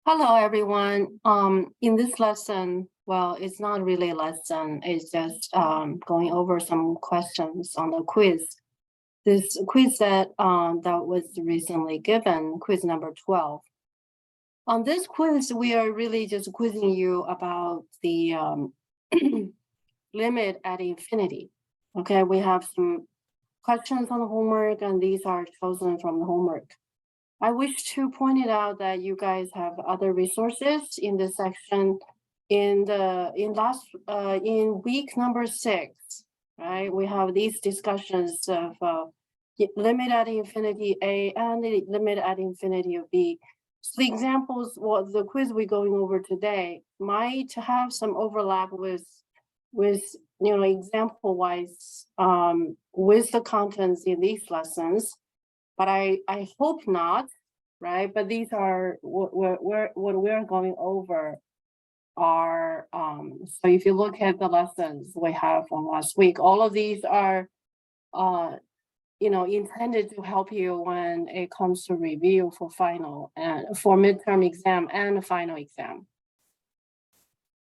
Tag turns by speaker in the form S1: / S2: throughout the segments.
S1: Hello, everyone. In this lesson, well, it's not really a lesson. It's just going over some questions on the quiz. This quiz that was recently given, quiz number 12. On this quiz, we are really just quizzing you about the limit at infinity. Okay, we have some questions on the homework, and these are chosen from the homework. I wish to point it out that you guys have other resources in this section in week number 6, right? We have these discussions of limit at infinity A and the limit at infinity of B. So the examples, well, the quiz we're going over today might have some overlap with example wise with the contents in these lessons. But I hope not, right? But these are what we're going over are, so if you look at the lessons we have from last week, all of these are, intended to help you when it comes to review for final and for midterm exam and final exam.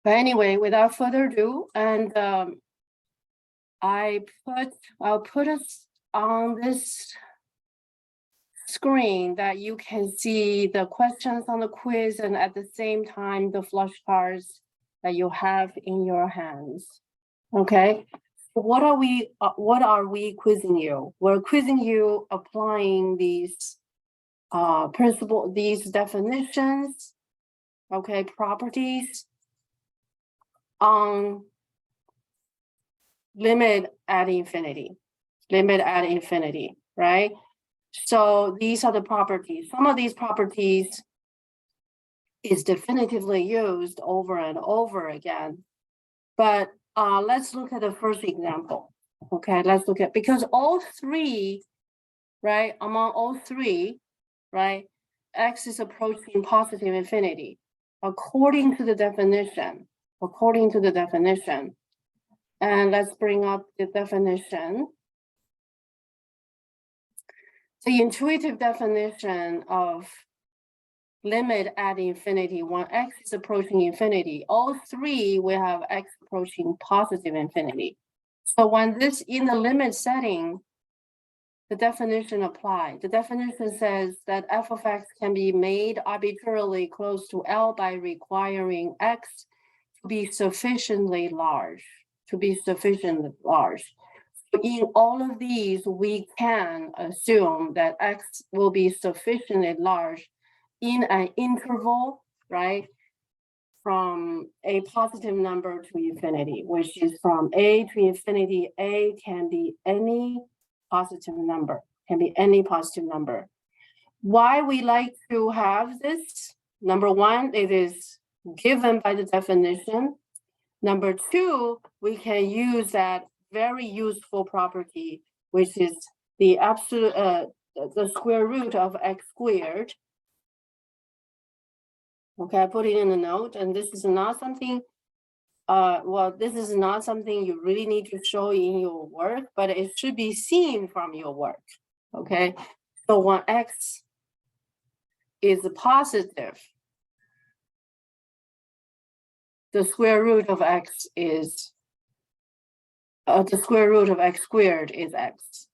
S1: But anyway, without further ado, and I'll put us on this screen that you can see the questions on the quiz and at the same time the flashcards that you have in your hands. Okay, so what are we quizzing you? We're quizzing you applying these these definitions, okay, properties on limit at infinity, right? So these are the properties. Some of these properties is definitively used over and over again. But let's look at the first example. Okay, let's look at, because all three, right, among all three, right, x is approaching positive infinity according to the definition. And let's bring up the definition. The intuitive definition of limit at infinity, when x is approaching infinity, all three will have x approaching positive infinity. So when this in the limit setting, the definition applies. The definition says that f of x can be made arbitrarily close to L by requiring x to be sufficiently large. In all of these, we can assume that x will be sufficiently large in an interval, right, from a positive number to infinity, which is from A to infinity. A can be any positive number, Why we like to have this? Number one, it is given by the definition. Number two, we can use that very useful property, which is the absolute, the square root of x squared. Okay, I put it in a note, and this is not something, this is not something you really need to show in your work, but it should be seen from your work, okay? So when x is positive, the square root of x is, the square root of x squared is x,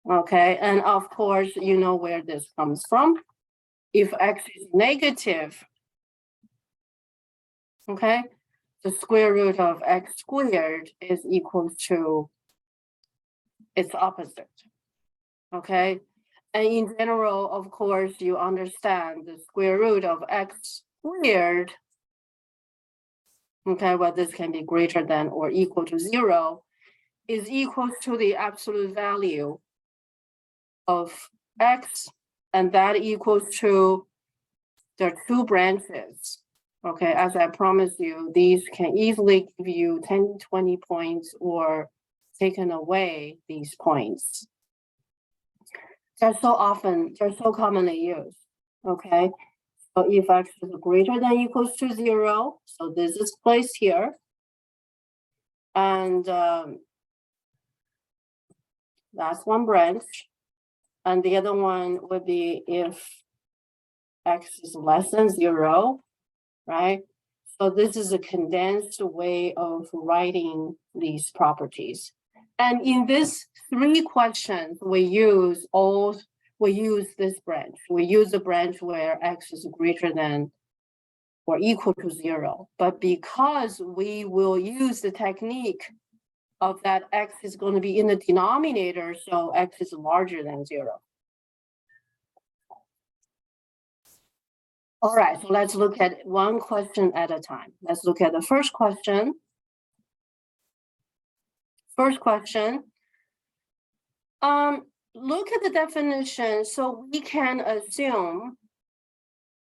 S1: okay? And of course, you know where this comes from. If x is negative, okay, the square root of x squared is equal to its opposite, okay? And in general, of course, you understand the square root of x squared, okay, well, this can be greater than or equal to 0, is equal to the absolute value of x, and that equals to the two branches. Okay, as I promised you, these can easily give you 10, 20 points or taken away these points. They're so commonly used, okay? So if x is greater than or equals to 0, so this is placed here. And that's one branch. And the other one would be if x is less than 0, right? So this is a condensed way of writing these properties. And in this 3 questions, we use this branch. We use the branch where x is greater than or equal to 0. But because we will use the technique of that x is going to be in the denominator, so x is larger than 0. All right, so let's look at one question at a time. Let's look at the first question. First question. Look at the definition. So we can assume,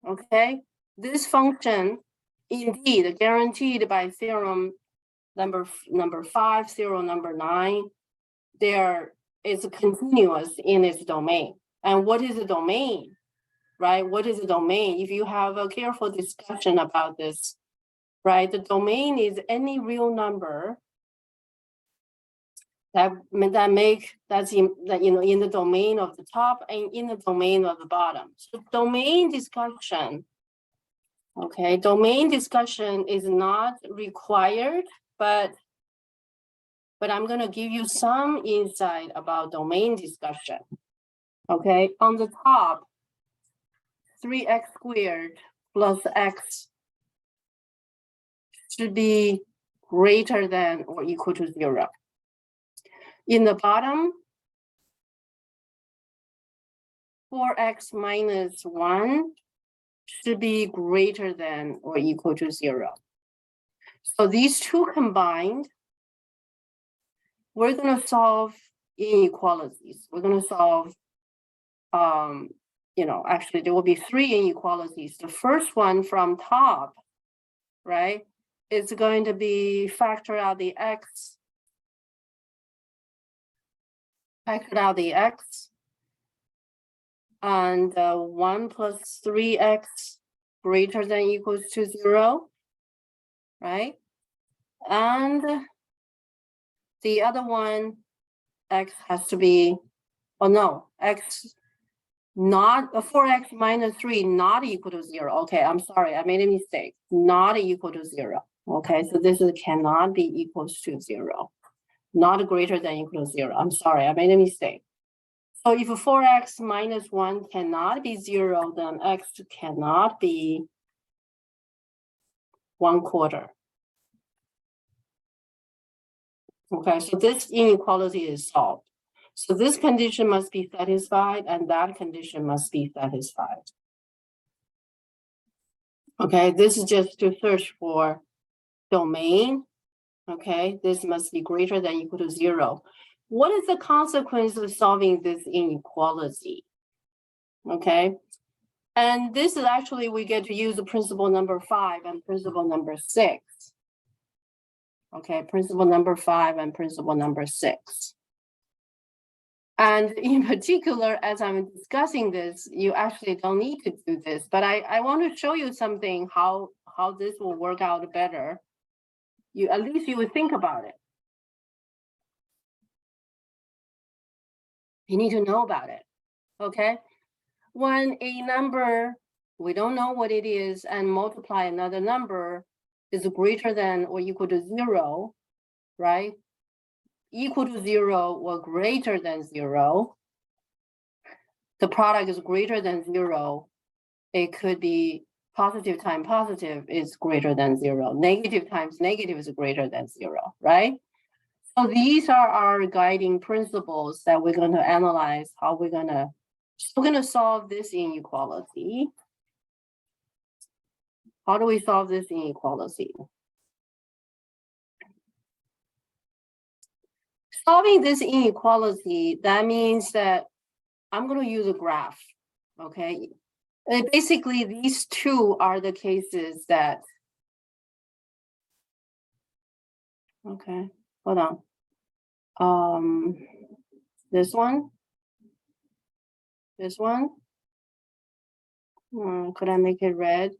S1: okay, this function indeed guaranteed by theorem number 5, theorem number 9, there is continuous in its domain. And what is the domain? Right? What is the domain? If you have a careful discussion about this, right? The domain is any real number that's in the domain of the top and in the domain of the bottom. So domain discussion, okay, domain discussion is not required, but I'm going to give you some insight about domain discussion. Okay, on the top, 3x squared plus x should be greater than or equal to 0. In the bottom, 4x minus 1 should be greater than or equal to 0. So these two combined, we're going to solve inequalities. We're going to solve, actually there will be 3 inequalities. The first one from top, right, is going to be factor out the x, and 1 plus 3x greater than equals to 0, right? And the other one, x has to be, x not 4x minus 3 not equal to 0. Okay, I'm sorry, I made a mistake. Not equal to 0. Okay, so this cannot be equals to 0. Not greater than equal to 0. I'm sorry, I made a mistake. So if 4x minus 1 cannot be 0, then x cannot be 1/4. Okay, so this inequality is solved. So this condition must be satisfied and that condition must be satisfied. Okay, this is just to search for domain. Okay, this must be greater than equal to 0. What is the consequence of solving this inequality? Okay, and this is actually, we get to use the principle number 5 and principle number 6. Okay, principle number 5 and principle number 6. And in particular, as I'm discussing this, you actually don't need to do this, but I want to show you something, how this will work out better. At least you would think about it. You need to know about it, okay? When a number, we don't know what it is, and multiply another number is greater than or equal to 0, right? Equal to 0 or greater than 0. The product is greater than 0. It could be positive times positive is greater than 0. Negative times negative is greater than 0, right? So these are our guiding principles that we're going to analyze how we're going to solve this inequality. How do we solve this inequality? Solving this inequality, that means that I'm going to use a graph, okay? And basically, these two are the cases that, okay, hold on. This one, could I make it red?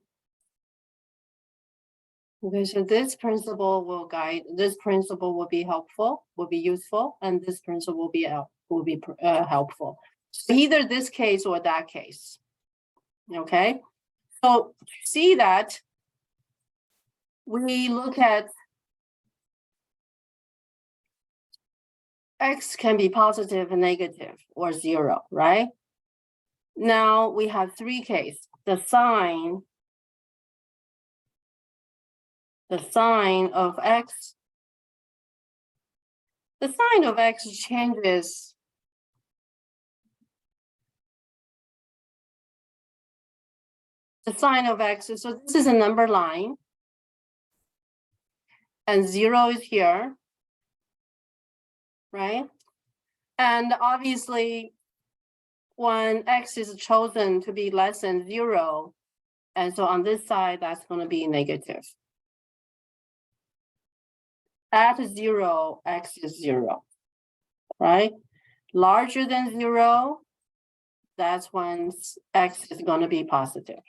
S1: Okay, so this principle will guide, this principle will be helpful, will be useful, and this principle will be helpful. So either this case or that case, okay? So see that we look at X can be positive and negative or zero, right? Now we have three cases. The sign of X, the sign of X changes the sign of X. So this is a number line and zero is here, right? And obviously when X is chosen to be less than zero, and so on this side, that's going to be negative. At zero, X is zero, right? Larger than zero, that's when X is going to be positive.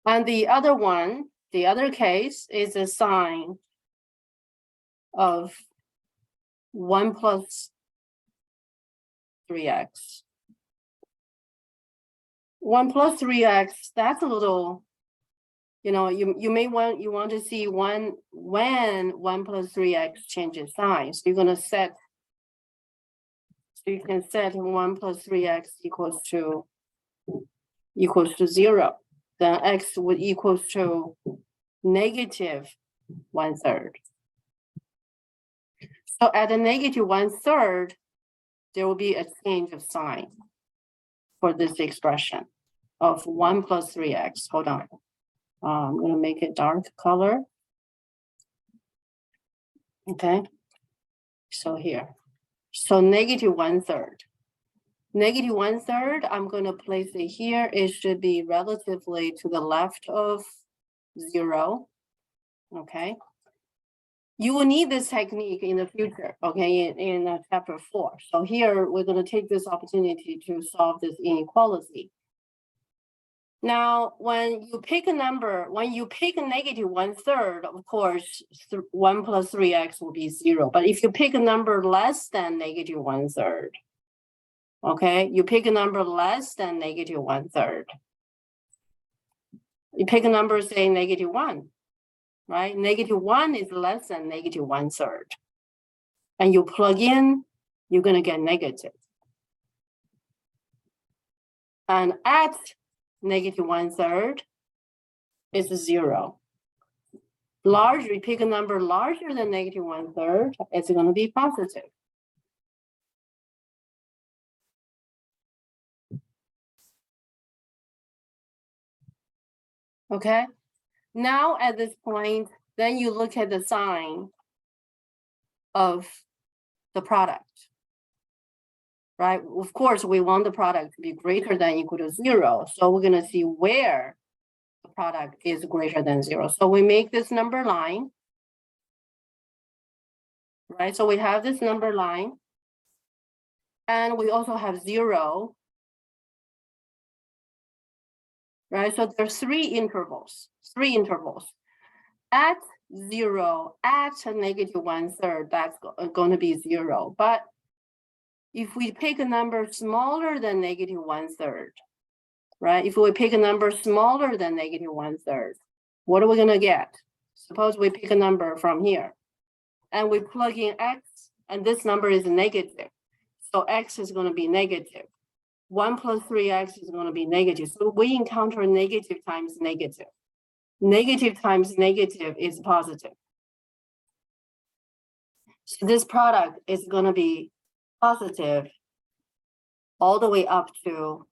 S1: And the other one, the other case is a sign of 1 plus 3x. 1 plus 3x, that's a little, you know, you want to see when 1 plus 3x changes sign. So you're going to set, so you can set 1 plus 3x equals to 0. Then x would equals to negative 1/3. So at a negative 1/3, there will be a change of sign for this expression of 1 plus 3x. Hold on. I'm going to make it dark color. Okay. So here. So negative 1/3. Negative 1/3, I'm going to place it here. It should be relatively to the left of 0. Okay. You will need this technique in the future, okay, in chapter 4. So here, we're going to take this opportunity to solve this inequality. Now, when you pick a number, when you pick a negative 1/3, of course, 1 plus 3x will be 0. But if you pick a number less than negative 1/3, okay, you pick a number less than negative 1/3. You pick a number, say, negative 1, right? Negative 1 is less than negative 1/3. And you plug in, you're going to get negative. And at negative 1/3 is 0. Larger, you pick a number larger than negative 1/3, it's going to be positive. Okay, now at this point, then you look at the sign of the product, right? Of course, we want the product to be greater than or equal to 0. So we're going to see where the product is greater than 0. So we make this number line, right? So we have this number line, and we also have 0. Right, so there's three intervals. At 0, at a negative 1/3, that's going to be 0. But if we pick a number smaller than negative 1/3, right? If we pick a number smaller than negative 1/3, what are we going to get? Suppose we pick a number from here, and we plug in x, and this number is negative. So x is going to be negative. 1 plus 3x is going to be negative. So we encounter negative times negative. Negative times negative is positive. So this product is going to be positive all the way up to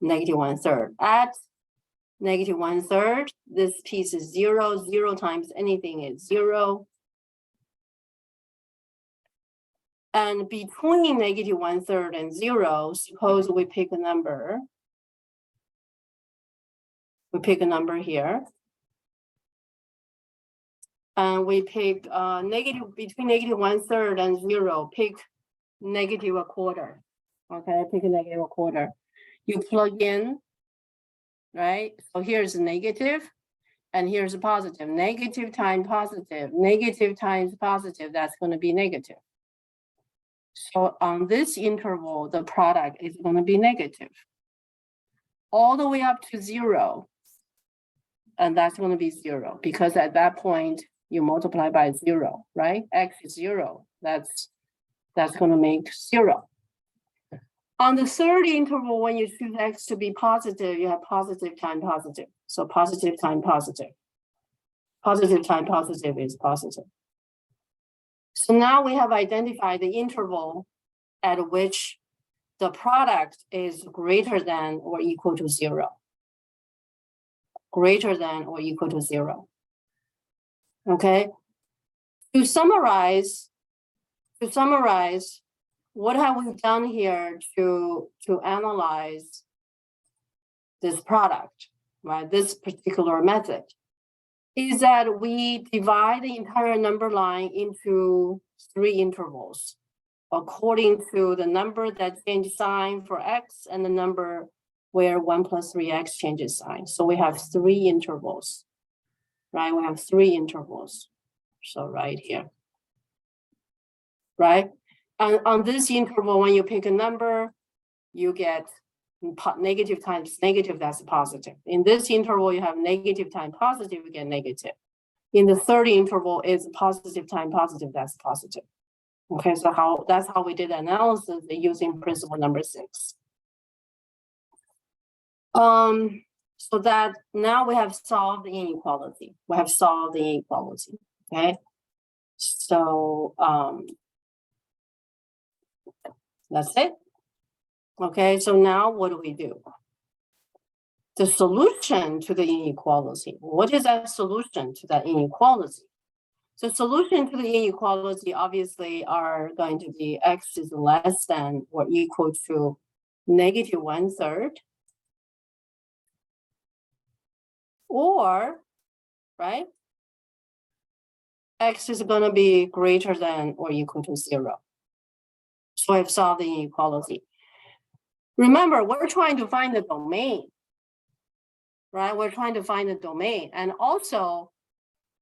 S1: negative 1/3. At negative 1/3, this piece is 0. 0 times anything is 0. And between negative 1/3 and 0, suppose we pick a number. We pick a number here. And we pick between negative 1/3 and 0, pick negative 1/4. Okay, pick a negative 1/4. You plug in, right? So here's a negative, and here's a positive. Negative times positive, negative times positive, that's going to be negative. So on this interval, the product is going to be negative. all the way up to 0. And that's going to be 0 because at that point you multiply by 0, right? X is 0. That's going to make 0. On the third interval, when you choose X to be positive, you have positive times positive. So positive times positive. Positive times positive is positive. So now we have identified the interval at which the product is greater than or equal to 0. Greater than or equal to 0. Okay. To summarize, what have we done here to analyze this product, right? This particular method is that we divide the entire number line into 3 intervals according to the number that changes sign for X and the number where 1 plus 3X changes sign. So we have 3 intervals, right? We have 3 intervals. So right here, right? And on this interval, when you pick a number, you get negative times negative, that's positive. In this interval, you have negative times positive, you get negative. In the third interval, it's positive times positive, that's positive. Okay, so that's how we did the analysis using principle number 6. So that now we have solved the inequality. We have solved the inequality. Okay, so that's it. Okay, so now what do we do? The solution to the inequality. What is that solution to that inequality? So solution to the inequality obviously are going to be X is less than or equal to negative 1/3. Or, right, X is going to be greater than or equal to 0. So I've solved the inequality. Remember, we're trying to find the domain, right? We're trying to find the domain and also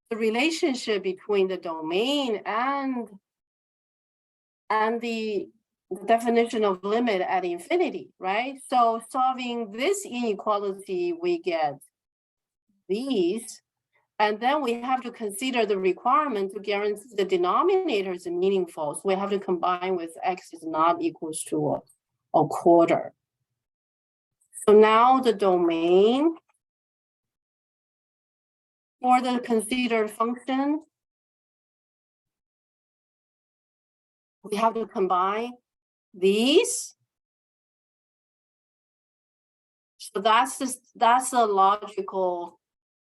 S1: the relationship between the domain and the definition of limit at infinity, right? So solving this inequality, we get these, and then we have to consider the requirement to guarantee the denominator is meaningful. So we have to combine with X is not equals to a quarter. So now the domain for the considered function, we have to combine these. So that's a logical.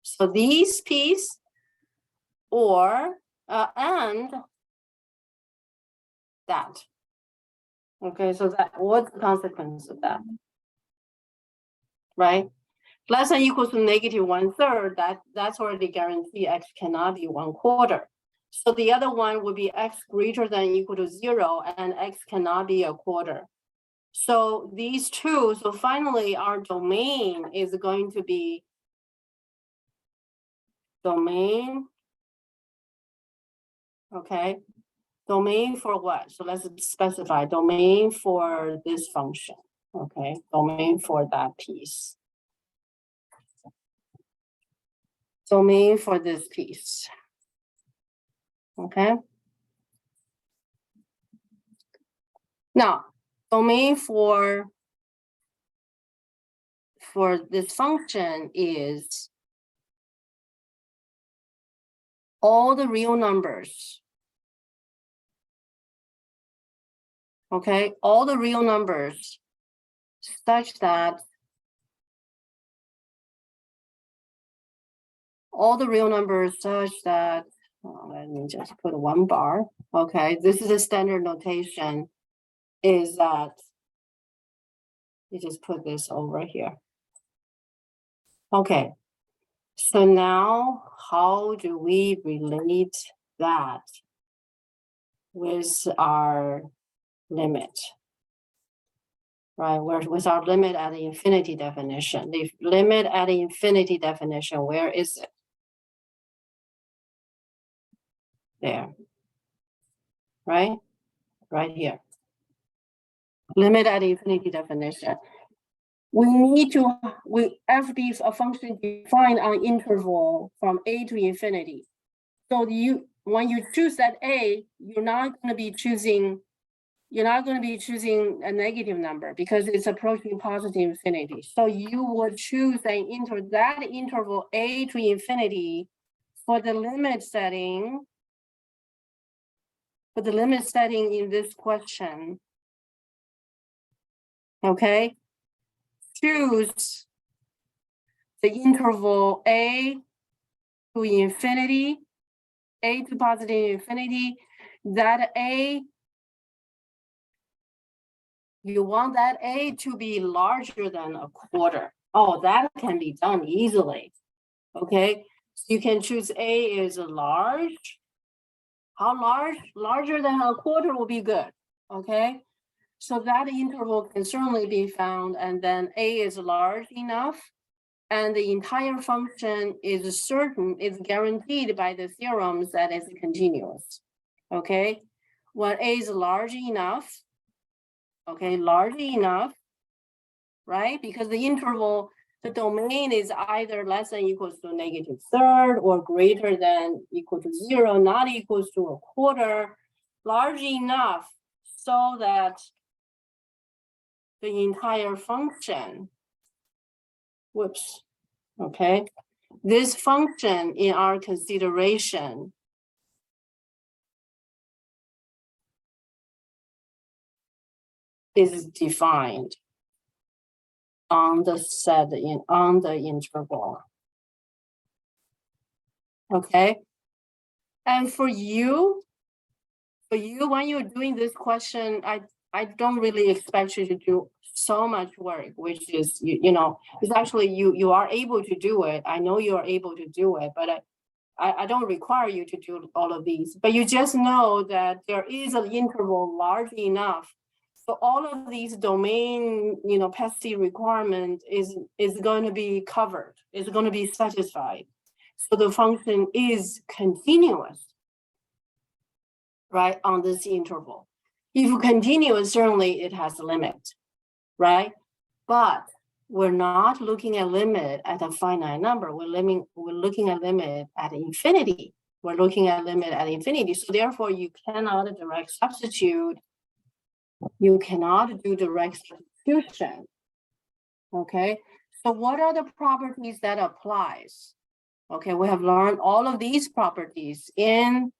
S1: So these piece or and that. Okay, so that what's the consequence of that? Right? Less than equals to negative 1/3, that's already guaranteed X cannot be 1/4. So the other one would be X greater than equal to 0 and X cannot be 1/4. So these two, so finally our domain is going to be domain, okay, domain for what? So let's specify domain for this function, okay, domain for that piece. Domain for this piece, okay. Now, domain for this function is all the real numbers. Okay, all the real numbers such that let me just put 1 bar. Okay, this is a standard notation, is that you just put this over here. Okay, so now how do we relate that with our limit? Right, with our limit at the infinity definition. The limit at the infinity definition, where is it? There, right? Right here. Limit at the infinity definition. we need to, f is a function defined on interval from a to infinity. So when you choose that a, you're not going to be choosing a negative number because it's approaching positive infinity. So you would choose that interval a to infinity for the limit setting. For the limit setting in this question. Okay. Choose the interval a to infinity, a to positive infinity. That a, you want that a to be larger than a quarter. Oh, that can be done easily. Okay, so you can choose a is large. How large? Larger than a quarter will be good. Okay, so that interval can certainly be found, and then a is large enough, and the entire function is guaranteed by the theorems that it's continuous. Okay, when a is large enough, okay, large enough, right? Because the interval, the domain is either less than equals to negative third or greater than equal to 0, not equals to a quarter, large enough so that the entire function, whoops, okay, this function in our consideration is defined on the interval. Okay, and for you, when you're doing this question, I don't really expect you to do so much work, which is it's actually you are able to do it. I know you are able to do it, but I don't require you to do all of these. But you just know that there is an interval large enough. So all of these domain, pesty requirement is going to be covered, is going to be satisfied. So the function is continuous, right, on this interval. If continuous, certainly it has a limit, right? But we're not looking at limit at a finite number. We're looking at limit at infinity. We're looking at limit at infinity. So therefore, you cannot direct substitute. You cannot do direct substitution. Okay. So what are the properties that applies? Okay, we have learned all of these properties in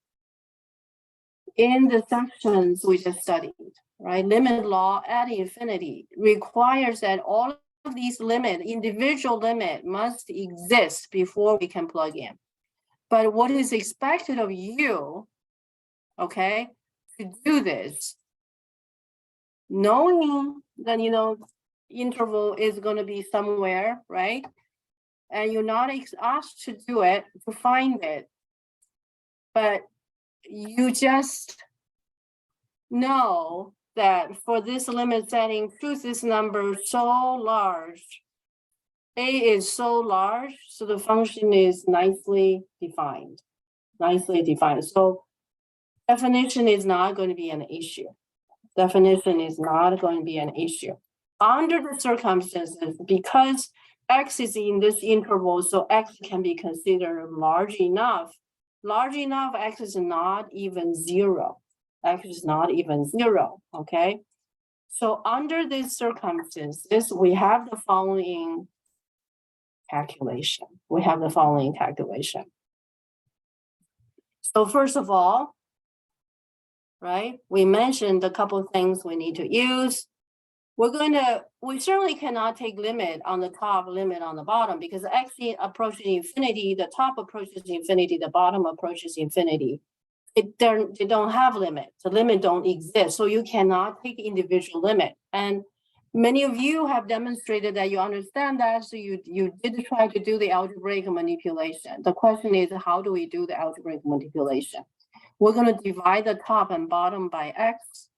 S1: the sections we just studied, right? Limit law at infinity requires that all of these individual limit must exist before we can plug in. But what is expected of you, okay, to do this, knowing that, interval is going to be somewhere, right? And you're not asked to do it, to find it, but you just know that for this limit setting, choose this number so large, a is so large, so the function is nicely defined. So definition is not going to be an issue. Definition is not going to be an issue. Under the circumstances, because x is in this interval, so x can be considered large enough. Large enough, x is not even 0. X is not even 0, okay? So under these circumstances, we have the following calculation. So first of all, right, we mentioned a couple of things we need to use. We certainly cannot take limit on the top, limit on the bottom, because x approaches infinity, the top approaches infinity, the bottom approaches infinity. They don't have limit. The limit don't exist. So you cannot take individual limit. And many of you have demonstrated that you understand that. So you did try to do the algebraic manipulation. The question is, how do we do the algebraic manipulation? We're going to divide the top and bottom by x.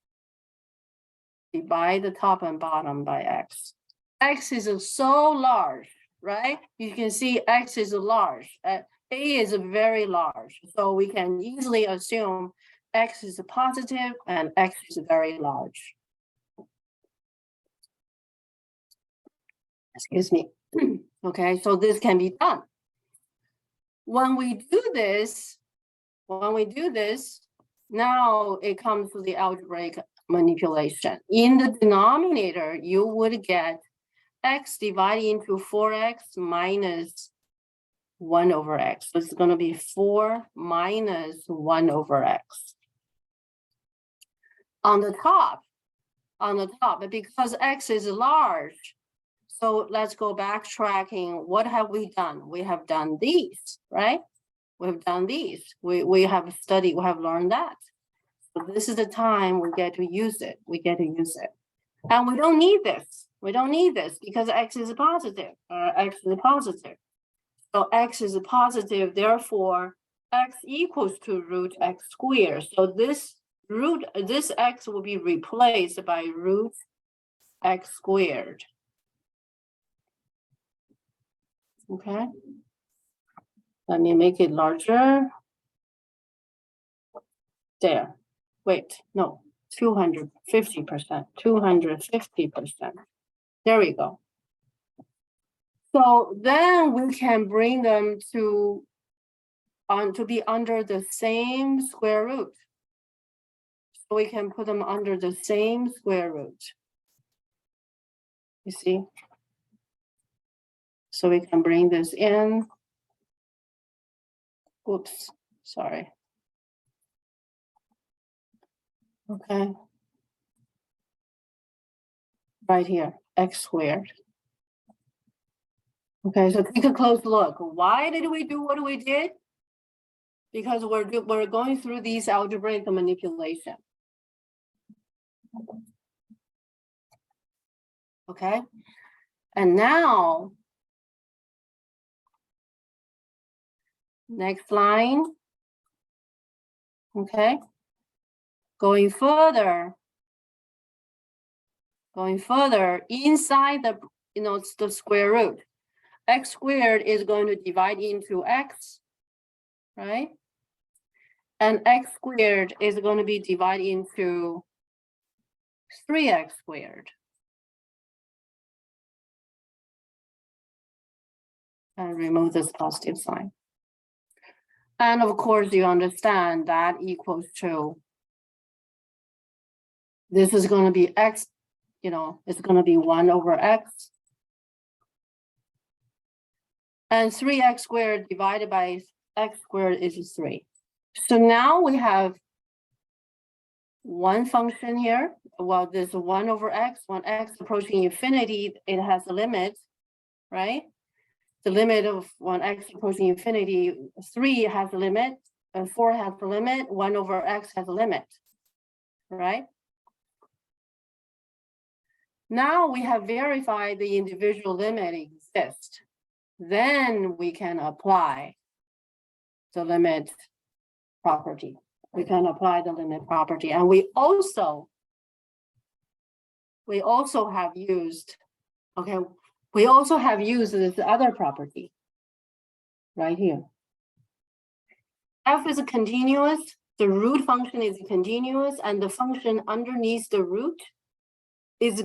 S1: Divide the top and bottom by x. X is so large, right? You can see x is large. A is very large. So we can easily assume x is positive and x is very large. Excuse me. Okay, so this can be done. When we do this, now it comes to the algebraic manipulation. In the denominator, you would get x divided into 4x minus 1 over x. So it's going to be 4 minus 1 over x. On the top, but because x is large, so let's go backtracking. What have we done? We have done these, right? We've done these. We have studied, we have learned that. So this is the time we get to use it. And we don't need this. We don't need this because x is positive. So x is positive, therefore x equals to root x squared. So this x will be replaced by root x squared. Okay. Let me make it larger. There. Wait, no, 250%, 250%. There we go. So then we can bring them to be under the same square root. So we can put them under the same square root. You see? So we can bring this in. Oops, sorry. Okay. Right here, x squared. Okay, so take a close look. Why did we do what we did? Because we're going through these algebraic manipulation. Okay, and now, next line. Okay, going further inside the the square root. X squared is going to divide into x, right? And x squared is going to be divided into 3x squared. And remove this positive sign. And of course, you understand that equals to, this is going to be x, it's going to be 1 over x. And 3x squared divided by x squared is 3. So now we have one function here. Well, there's 1 over x, when x approaching infinity, it has a limit, right? The limit of when x approaching infinity, 3 has a limit, and 4 has a limit, 1 over x has a limit, right? Now we have verified the individual limit exists. Then we can apply the limit property. We can apply the limit property. And we also have used, okay, we also have used this other property right here. F is continuous, the root function is continuous, and the function underneath the root is,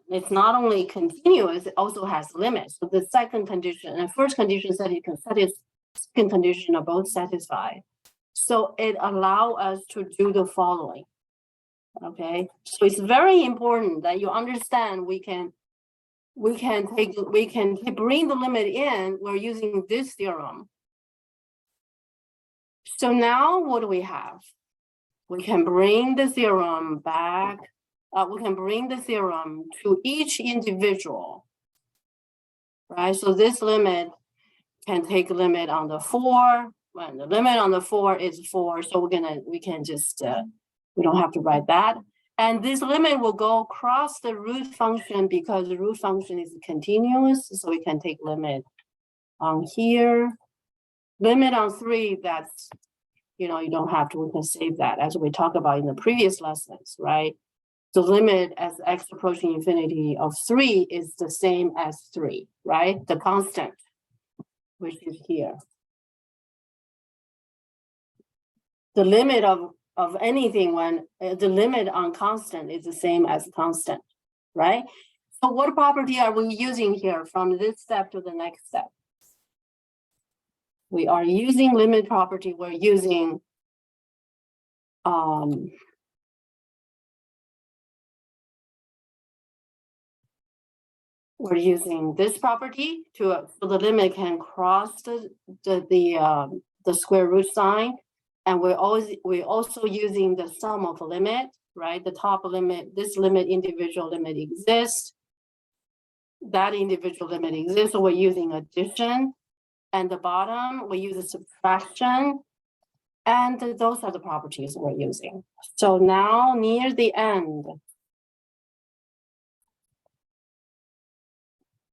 S1: it's not only continuous, it also has limits. So the second condition and first condition second condition are both satisfied. So it allows us to do the following. Okay, so it's very important that you understand we can bring the limit in. We're using this theorem. So now what do we have? We can bring the theorem back. We can bring the theorem to each individual, right? So this limit can take a limit on the 4. When the limit on the 4 is 4, so we can just we don't have to write that. And this limit will go across the root function because the root function is continuous, so we can take limit on here. Limit on 3, that's, you don't have to, we can save that as we talked about in the previous lessons, right? The limit as x approaching infinity of 3 is the same as 3, right? The constant, which is here. The limit of anything when the limit on constant is the same as constant, right? So what property are we using here from this step to the next step? We are using limit property. We're using this property so the limit can cross the square root sign, and we're also using the sum of limit, right? The top limit, this limit, individual limit exists. That individual limit exists, so we're using addition, and the bottom we use a subtraction, and those are the properties we're using. So now near the end.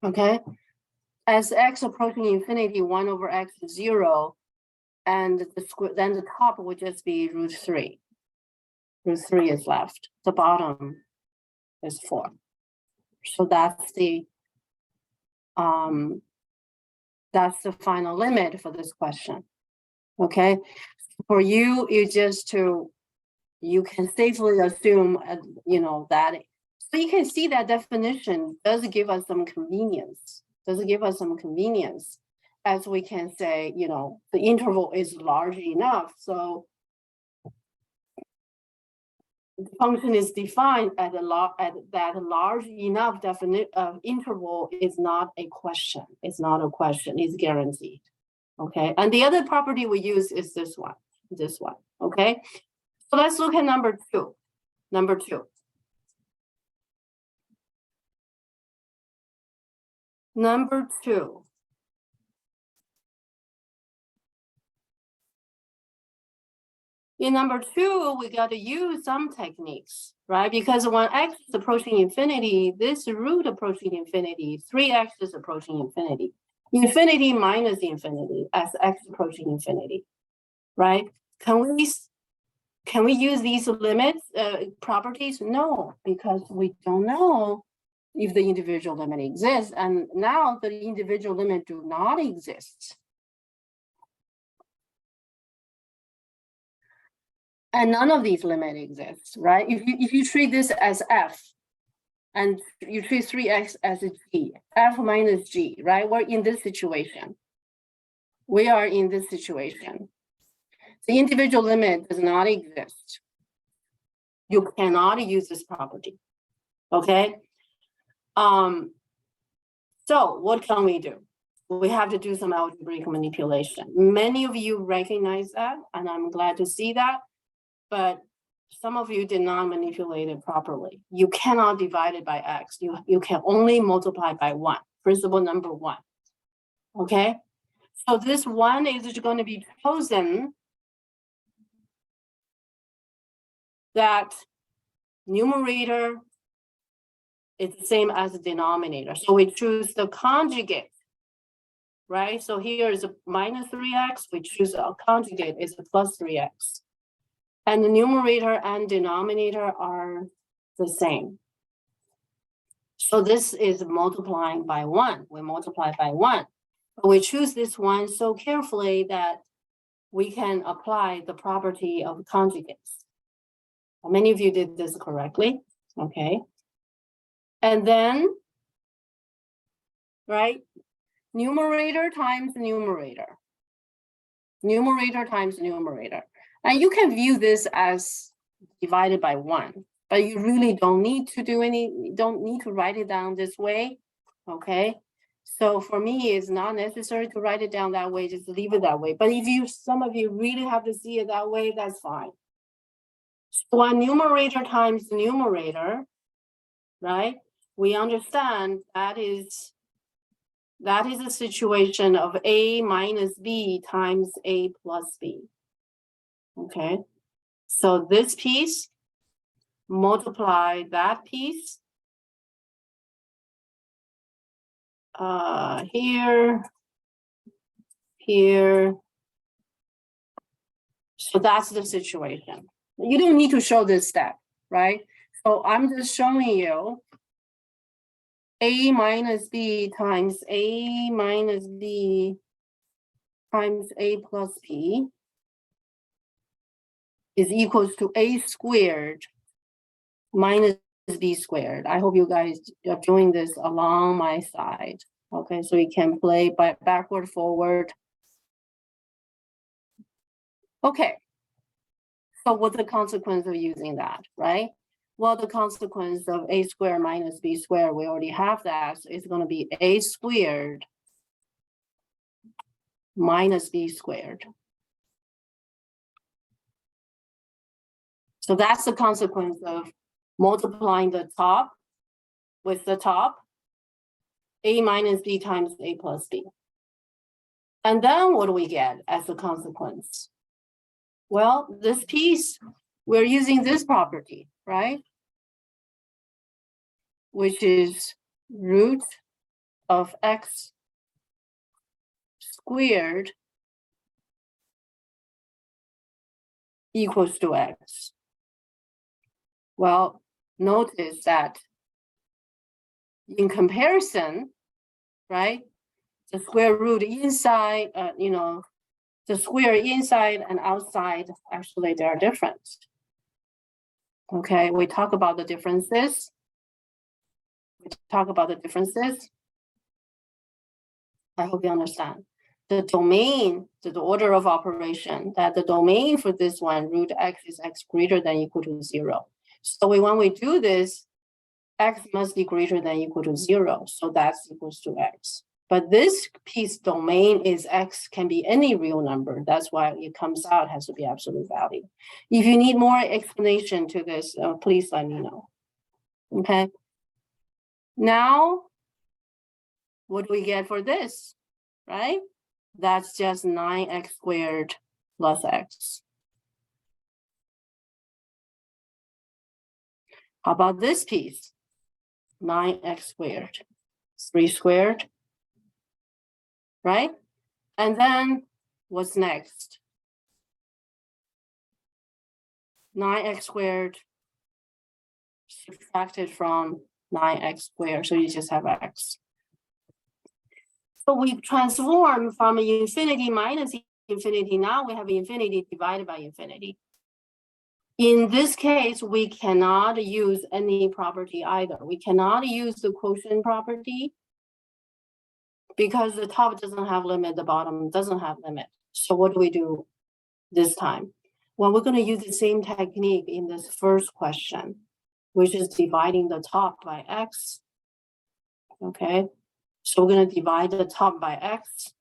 S1: Okay, as x approaching infinity, 1 over x is 0, and then the top would just be root 3. Root 3 is left. The bottom is 4. So that's the final limit for this question. Okay, for you, you can safely assume, that. So you can see that definition does give us some convenience. As we can say, the interval is large enough, so the function is defined at that large enough interval is not a question. It's not a question. It's guaranteed. Okay, and the other property we use is this one. Okay, so let's look at number 2. Number 2. In number 2, we got to use some techniques, right? Because when x is approaching infinity, this root approaching infinity, 3x is approaching infinity. Infinity minus infinity as x approaching infinity, right? Can we use these limits properties? No, because we don't know if the individual limit exists, and now the individual limit do not exist. And none of these limit exists, right? If you treat this as f, and you treat 3x as a g, f minus g, right? We're in this situation. We are in this situation. The individual limit does not exist. You cannot use this property, okay? So what can we do? We have to do some algebraic manipulation. Many of you recognize that, and I'm glad to see that, but some of you did not manipulate it properly. You cannot divide it by x. You can only multiply by 1, principle number 1, okay? So this 1 is going to be chosen that numerator is the same as the denominator. So we choose the conjugate, right? So here is a minus 3x. We choose a conjugate is a plus 3x. And the numerator and denominator are the same. So this is multiplying by 1. We multiply by 1. But we choose this one so carefully that we can apply the property of conjugates. Many of you did this correctly, okay? And then, right, numerator times numerator. Numerator times numerator. And you can view this as divided by 1, but you really don't need to write it down this way, okay? So for me, it's not necessary to write it down that way, just leave it that way. But if some of you really have to see it that way, that's fine. So when numerator times numerator, right? We understand that is a situation of a minus b times a plus b. Okay, so this piece multiply that piece here. So that's the situation. You don't need to show this step, right? So I'm just showing you a minus b times a minus b times a plus b is equals to a squared minus b squared. I hope you guys are doing this along my side. Okay, so we can play by backward, forward. Okay. So what's the consequence of using that, right? Well, the consequence of a squared minus b squared, we already have that. So it's going to be a squared minus b squared. So that's the consequence of multiplying the top with the top, a minus b times a plus b. And then what do we get as a consequence? Well, this piece, we're using this property, right? Which is root of x squared equals to x. Well, notice that in comparison, right, the square root inside, the square inside and outside, actually they are different. Okay, we talk about the differences. I hope you understand. The domain, the order of operation, that the domain for this one, root x is x greater than equal to 0. So when we do this, x must be greater than equal to 0. So that's equals to x. But this piece domain is x can be any real number. That's why it comes out has to be absolute value. If you need more explanation to this, please let me know. Okay. Now, what do we get for this, right? That's just 9x squared plus x. How about this piece? 9x squared, 3 squared, right? And then what's next? 9x squared subtracted from 9x squared, so you just have x. So we transform from infinity minus infinity. Now we have infinity divided by infinity. In this case, we cannot use any property either. We cannot use the quotient property because the top doesn't have limit, the bottom doesn't have limit. So what do we do this time? Well, we're going to use the same technique in this first question, which is dividing the top by x. Okay, so we're going to divide the top by x,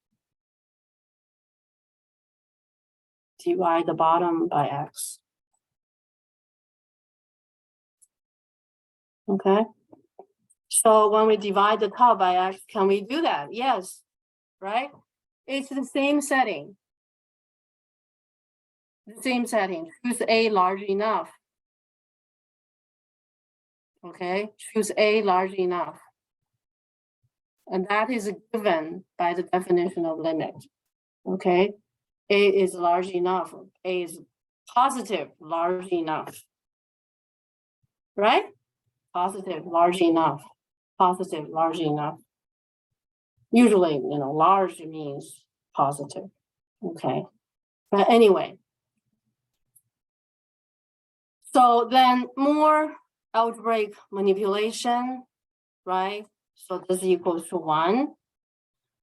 S1: divide the bottom by x. Okay, so when we divide the top by x, can we do that? Yes, right? It's the same setting. The same setting. Choose a large enough. Okay, choose a large enough. And that is given by the definition of limit. Okay, a is large enough. A is positive large enough. Right? Positive large enough. Positive large enough. Usually, large means positive. Okay. But anyway. So then more algebraic manipulation, right? So this equals to 1.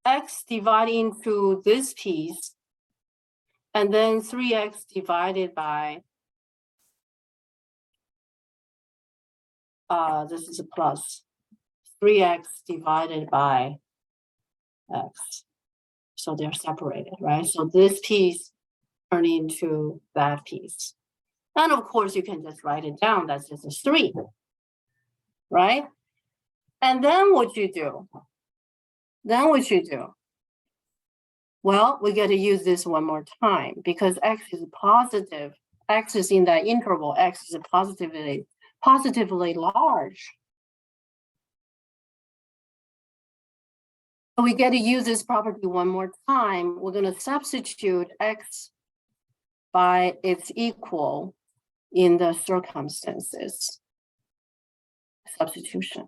S1: X divided into this piece, and then 3x divided by, this is a plus, 3x divided by x. So they're separated, right? So this piece turned into that piece. And of course, you can just write it down. That's just a 3, right? And then what you do? Well, we got to use this one more time because x is positive. X is in that interval. X is positively large. So we get to use this property one more time. We're going to substitute x by its equal in the circumstances. Substitution.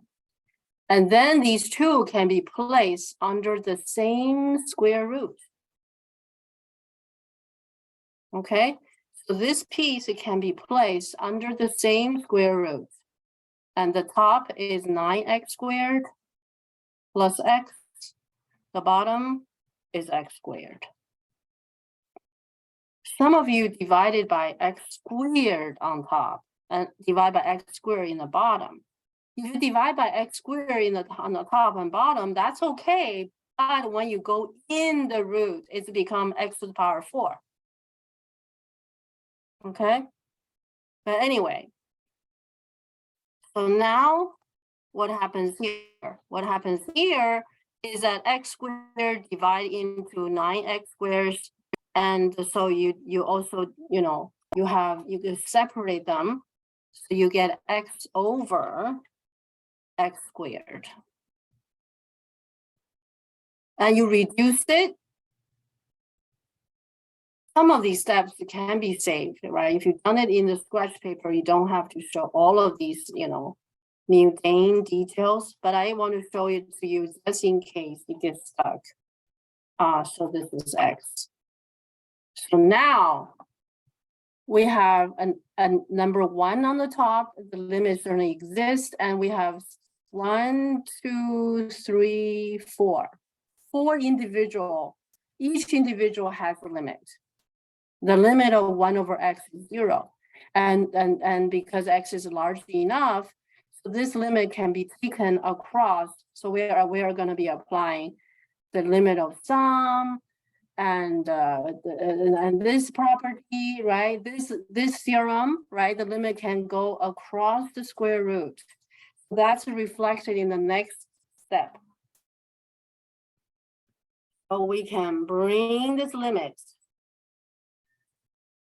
S1: And then these two can be placed under the same square root. Okay, so this piece, it can be placed under the same square root. and the top is 9x squared plus x. The bottom is x squared. Some of you divided by x squared on top and divide by x squared in the bottom. If you divide by x squared on the top and bottom, that's okay. But when you go in the root, it's become x to the power 4. Okay? But anyway, so now what happens here? What happens here is that x squared divide into 9x squares. And so you also, you can separate them. So you get x over x squared. And you reduce it. Some of these steps can be saved, right? If you've done it in the scratch paper, you don't have to show all of these, mundane details, but I want to show it to you just in case it gets stuck. So this is x. So now we have a number 1 on the top. The limit certainly exists, and we have 1, 2, 3, 4. 4 individual. Each individual has a limit. The limit of 1 over x is 0, and because x is large enough, so this limit can be taken across. So we are going to be applying the limit of sum. And this property, right? This theorem, right? The limit can go across the square root. That's reflected in the next step. So we can bring this limit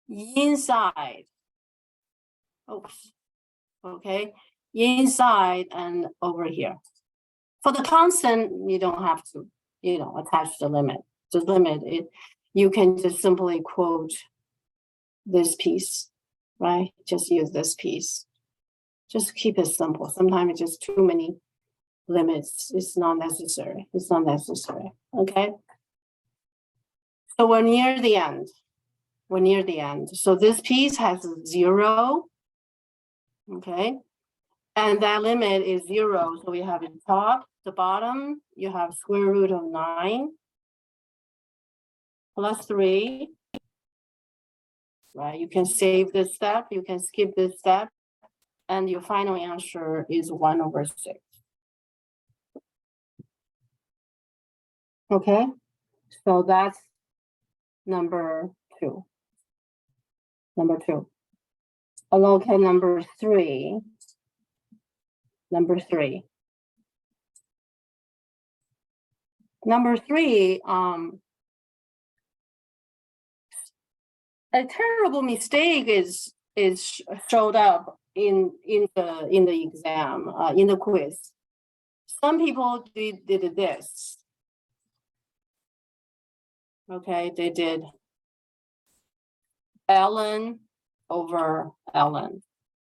S1: inside. Oops. Okay, inside and over here. For the constant, you don't have to, attach the limit. The limit, you can just simply quote this piece, right? Just use this piece. Just keep it simple. Sometimes it's just too many limits. It's not necessary. It's not necessary. Okay. So we're near the end. We're near the end. So this piece has 0. Okay. And that limit is 0. So we have the top, the bottom, you have square root of 9. Plus 3, right? You can save this step, you can skip this step, and your final answer is 1 over 6. Okay, so that's number 2. Number 2. Okay, number 3. Number 3. Number 3, a terrible mistake is showed up in the exam, in the quiz. Some people did this. Okay, they did ln over ln.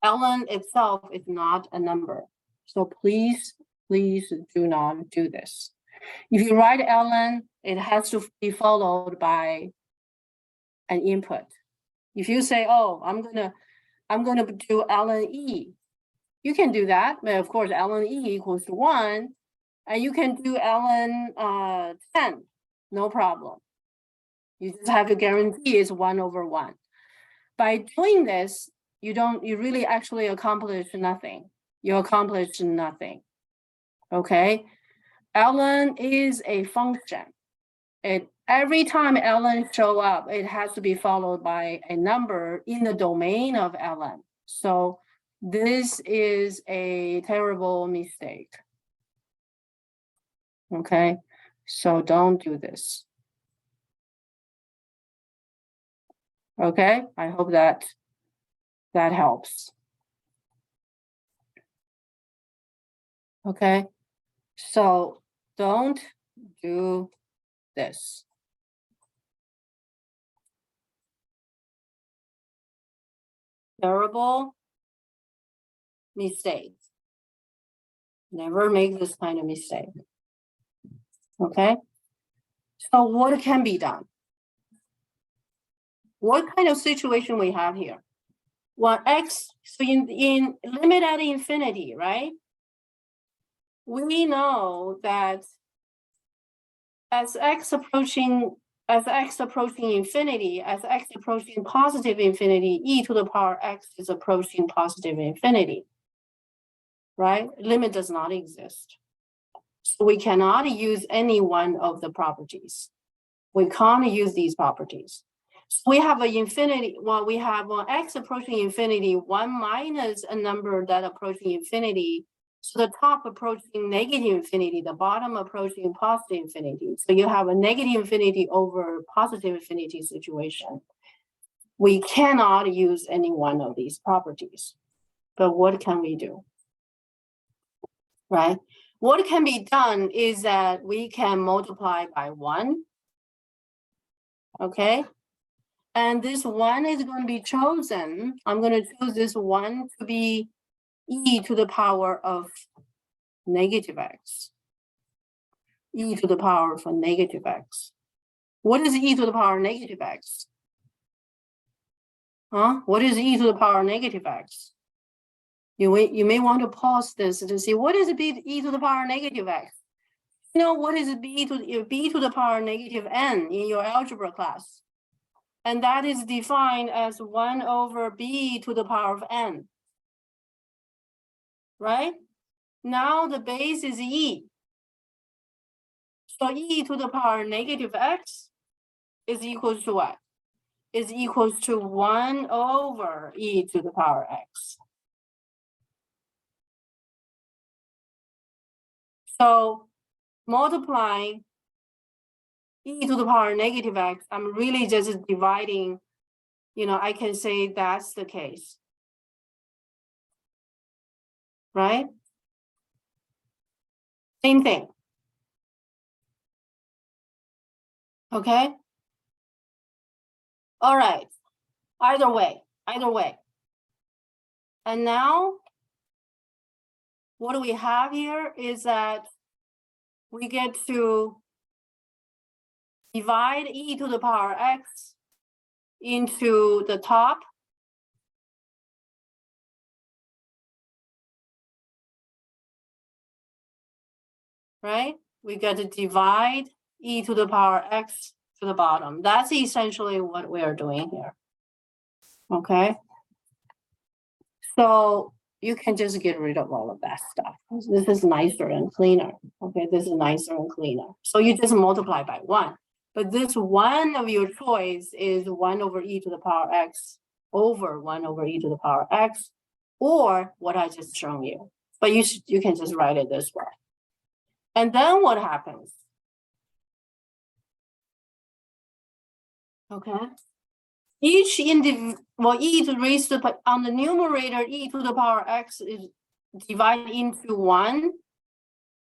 S1: Ln itself is not a number. So please do not do this. If you write ln, it has to be followed by an input. If you say, oh, I'm gonna do ln e, you can do that, but of course ln e equals to 1, and you can do ln 10, no problem. You just have to guarantee it's 1 over 1. By doing this, you really actually accomplish nothing. You accomplish nothing. Okay, ln is a function. Every time ln show up, it has to be followed by a number in the domain of ln. So this is a terrible mistake. Okay, so don't do this. Okay, I hope that helps. Okay, so don't do this. Terrible mistake. Never make this kind of mistake. Okay, so what can be done? What kind of situation we have here? Well, x, so in limit at infinity, right? We know that as x approaching infinity, as x approaching positive infinity, e to the power x is approaching positive infinity, right? Limit does not exist. So we cannot use any one of the properties. We can't use these properties. So we have an infinity, well, we have x approaching infinity, 1 minus a number that approaching infinity. So the top approaching negative infinity, the bottom approaching positive infinity. So you have a negative infinity over positive infinity situation. We cannot use any one of these properties. But what can we do? Right? What can be done is that we can multiply by 1. Okay? And this 1 is going to be chosen. I'm going to choose this 1 to be e to the power of negative x. E to the power of negative x. What is e to the power of negative x? Huh? What is e to the power of negative x? You may want to pause this to see what is e to the power of negative x. You know what is b to the power of negative n in your algebra class? And that is defined as 1 over b to the power of n. Right? Now the base is e. So e to the power negative x is equal to what? Is equals to 1 over e to the power x. So multiplying e to the power negative x, I'm really just dividing, I can say that's the case. Right? Same thing. Okay? All right. Either way. And now, what do we have here is that we get to divide e to the power x into the top. Right? We got to divide e to the power x to the bottom. That's essentially what we are doing here. Okay? So you can just get rid of all of that stuff. This is nicer and cleaner. Okay, this is nicer and cleaner. So you just multiply by 1. But this 1 of your choice is 1 over e to the power x over 1 over e to the power x, or what I just shown you. But you can just write it this way. And then what happens? Okay. Each e to the raised to, on the numerator, e to the power x is divided into 1,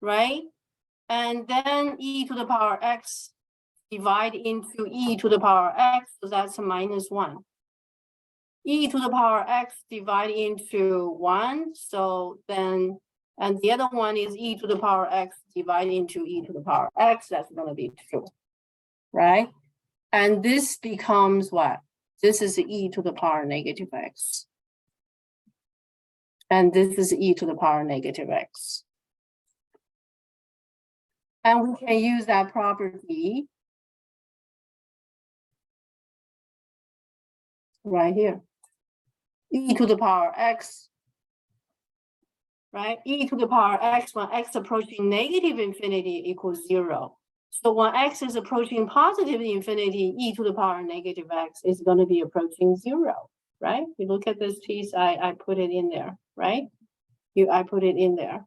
S1: right? And then e to the power x divide into e to the power x, so that's a minus 1. E to the power x divide into 1, so then, and the other one is e to the power x divide into e to the power x, that's going to be 2, right? And this becomes what? This is e to the power negative x. And this is e to the power negative x. And we can use that property right here. E to the power x, right? E to the power x when x approaching negative infinity equals 0. So when x is approaching positive infinity, e to the power negative x is going to be approaching 0, right? You look at this piece, I put it in there, right? I put it in there.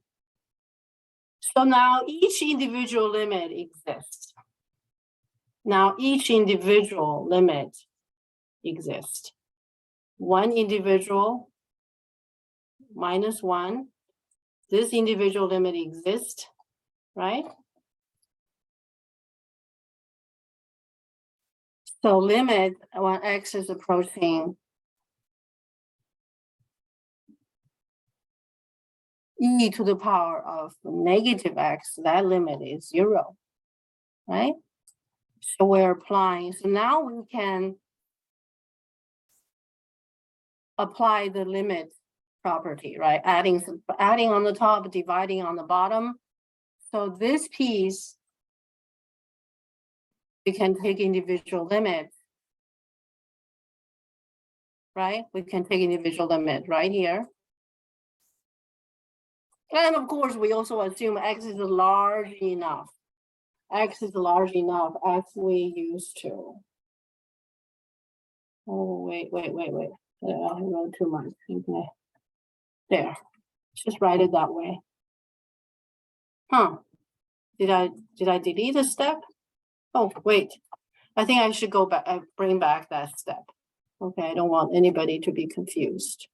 S1: So now each individual limit exists. Now each individual limit exists. One individual minus 1. This individual limit exists, right? So limit when x is approaching e to the power of negative x, that limit is 0, right? So we're applying. So now we can apply the limit property, right? Adding on the top, dividing on the bottom. So this piece, we can take individual limits, right? We can take individual limit right here. And of course, we also assume X is large enough. X is large enough as we used to. Oh, wait. I wrote too much. Okay. There. Just write it that way. Huh. Did I delete a step? Oh, wait. I think I should go back, bring back that step. Okay, I don't want anybody to be confused.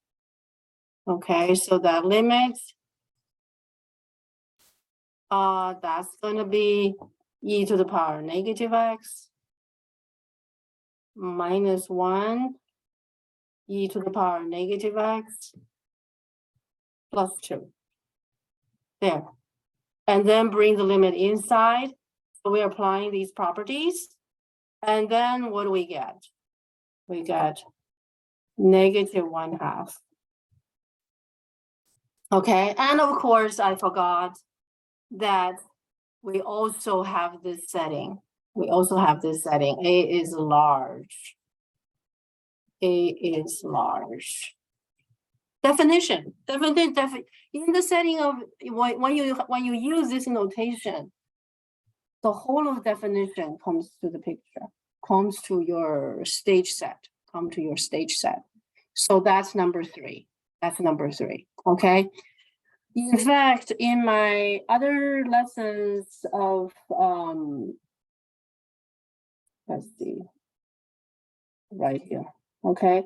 S1: Okay, so that limit, that's gonna be e to the power negative x minus 1 e to the power negative x plus 2. There. And then bring the limit inside. So we're applying these properties. And then what do we get? We get negative 1/2. Okay, and of course, I forgot that we also have this setting. A is large. A is large. Definition. In the setting of when you use this notation, the whole of definition comes to the picture, comes to your stage set, So that's number 3. Okay. In fact, in my other lessons of let's see, right here. Okay.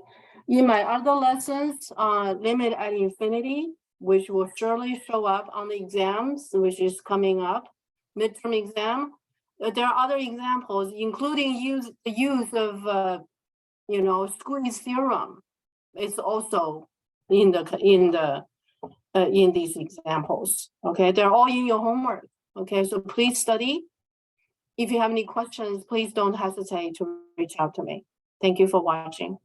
S1: In my other lessons, limit at infinity, which will surely show up on the exams, which is coming up, midterm exam. There are other examples, including the use of squeeze theorem. It's also in these examples. Okay, they're all in your homework. Okay, so please study. If you have any questions, please don't hesitate to reach out to me. Thank you for watching.